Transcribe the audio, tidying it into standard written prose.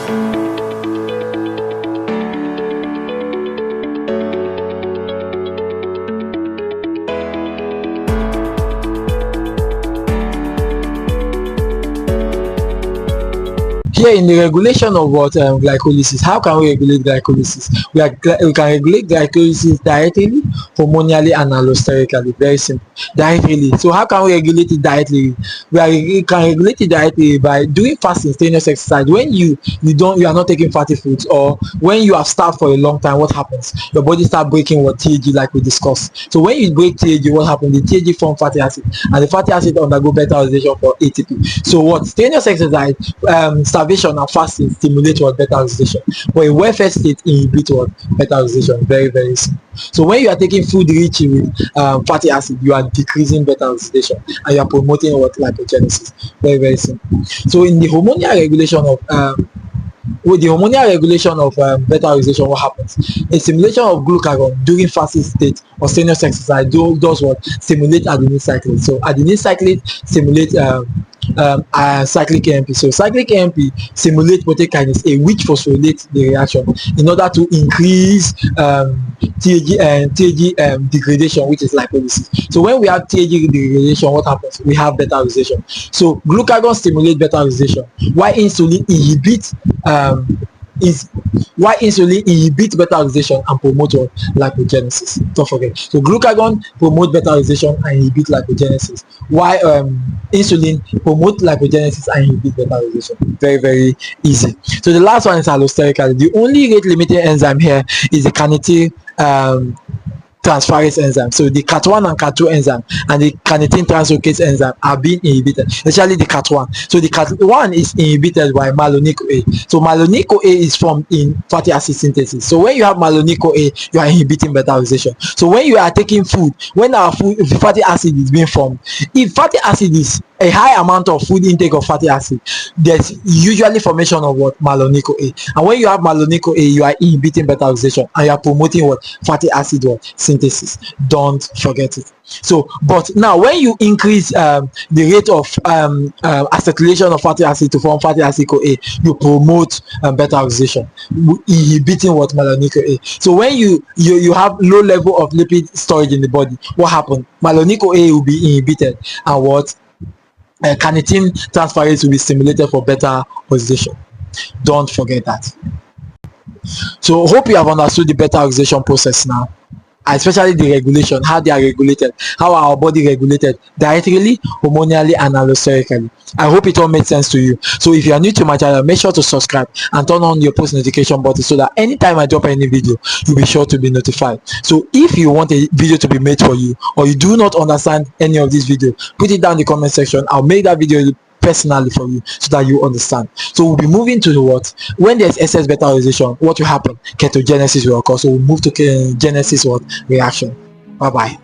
Here in the regulation of what glycolysis, how can we regulate glycolysis? We can regulate glycolysis dietally, hormonally, and allosterically. Very simple. Dietally. So how can we regulate it dietally? We can regulate it dietally by doing fasting, strenuous exercise. When you are not taking fatty foods, or when you have starved for a long time, what happens? Your body start breaking what TAG, like we discussed. So when you break TAG, what happens? The TAG form fatty acid, and the fatty acid undergo beta-oxidation for ATP. So what? Strenuous exercise, starvation and fasting stimulate what? Beta-oxidation. But a welfare state inhibit what? Beta-oxidation. Very, very simple. So when you are taking food rich with fatty acid, you are decreasing beta-oxidation and you are promoting what? Lipogenesis. Very, very simple. So in the hormonal regulation of with the hormonal regulation of beta-oxidation, what happens? A stimulation of glucagon during fasting state or strenuous exercise does what? Stimulate adenine cyclase. So adenine cyclase stimulate cyclic AMP. So cyclic AMP stimulate protein kinase A, which phosphorylates the reaction in order to increase TAG degradation, which is lipolysis. So when we have TAG degradation, what happens? We have beta-oxidation. So glucagon stimulates beta-oxidation, while insulin inhibits beta-oxidation and promote lipogenesis. Don't forget. So glucagon promote beta-oxidation and inhibit lipogenesis, while insulin promote lipogenesis and inhibit beta-oxidation. Very, very easy. So the last one is allosteric. The only rate limiting enzyme here is the carnitine transferase enzyme. So the CAT1 and CAT2 enzyme and the carnitine translocase enzyme are being inhibited, especially the CAT1. So the CAT1 is inhibited by Malonyl-CoA. So Malonyl-CoA is formed in fatty acid synthesis. So when you have Malonyl-CoA, you are inhibiting beta-oxidation. So when you are taking food, when the fatty acid is being formed, if fatty acid is a high amount of food intake of fatty acid, there's usually formation of what? Malonyl-CoA. And when you have Malonyl-CoA, you are inhibiting beta-oxidation and you are promoting what? Fatty acid synthesis. Don't forget it. So, but now when you increase the rate of acetylation of fatty acid to form fatty acid CoA, you promote beta-oxidation, inhibiting what? Malonyl-CoA. So when you have low level of lipid storage in the body, what happens? Malonyl-CoA will be inhibited, and what? Carnitine transferase will be stimulated for beta-oxidation. Don't forget that. So hope you have understood the beta-oxidation process now, especially the regulation, how they are regulated, how our body regulated dietary, hormonally, and allosterically. I hope it all made sense to you. So if you are new to my channel, make sure to subscribe and turn on your post notification button so that anytime I drop any video, you'll be sure to be notified. So if you want a video to be made for you, or you do not understand any of these videos, put it down in the comment section. I'll make that video personally for you so that you understand. So we'll be moving to what? When there's excess beta-oxidation, what will happen? Ketogenesis will occur. So we'll move to genesis reaction. Bye bye.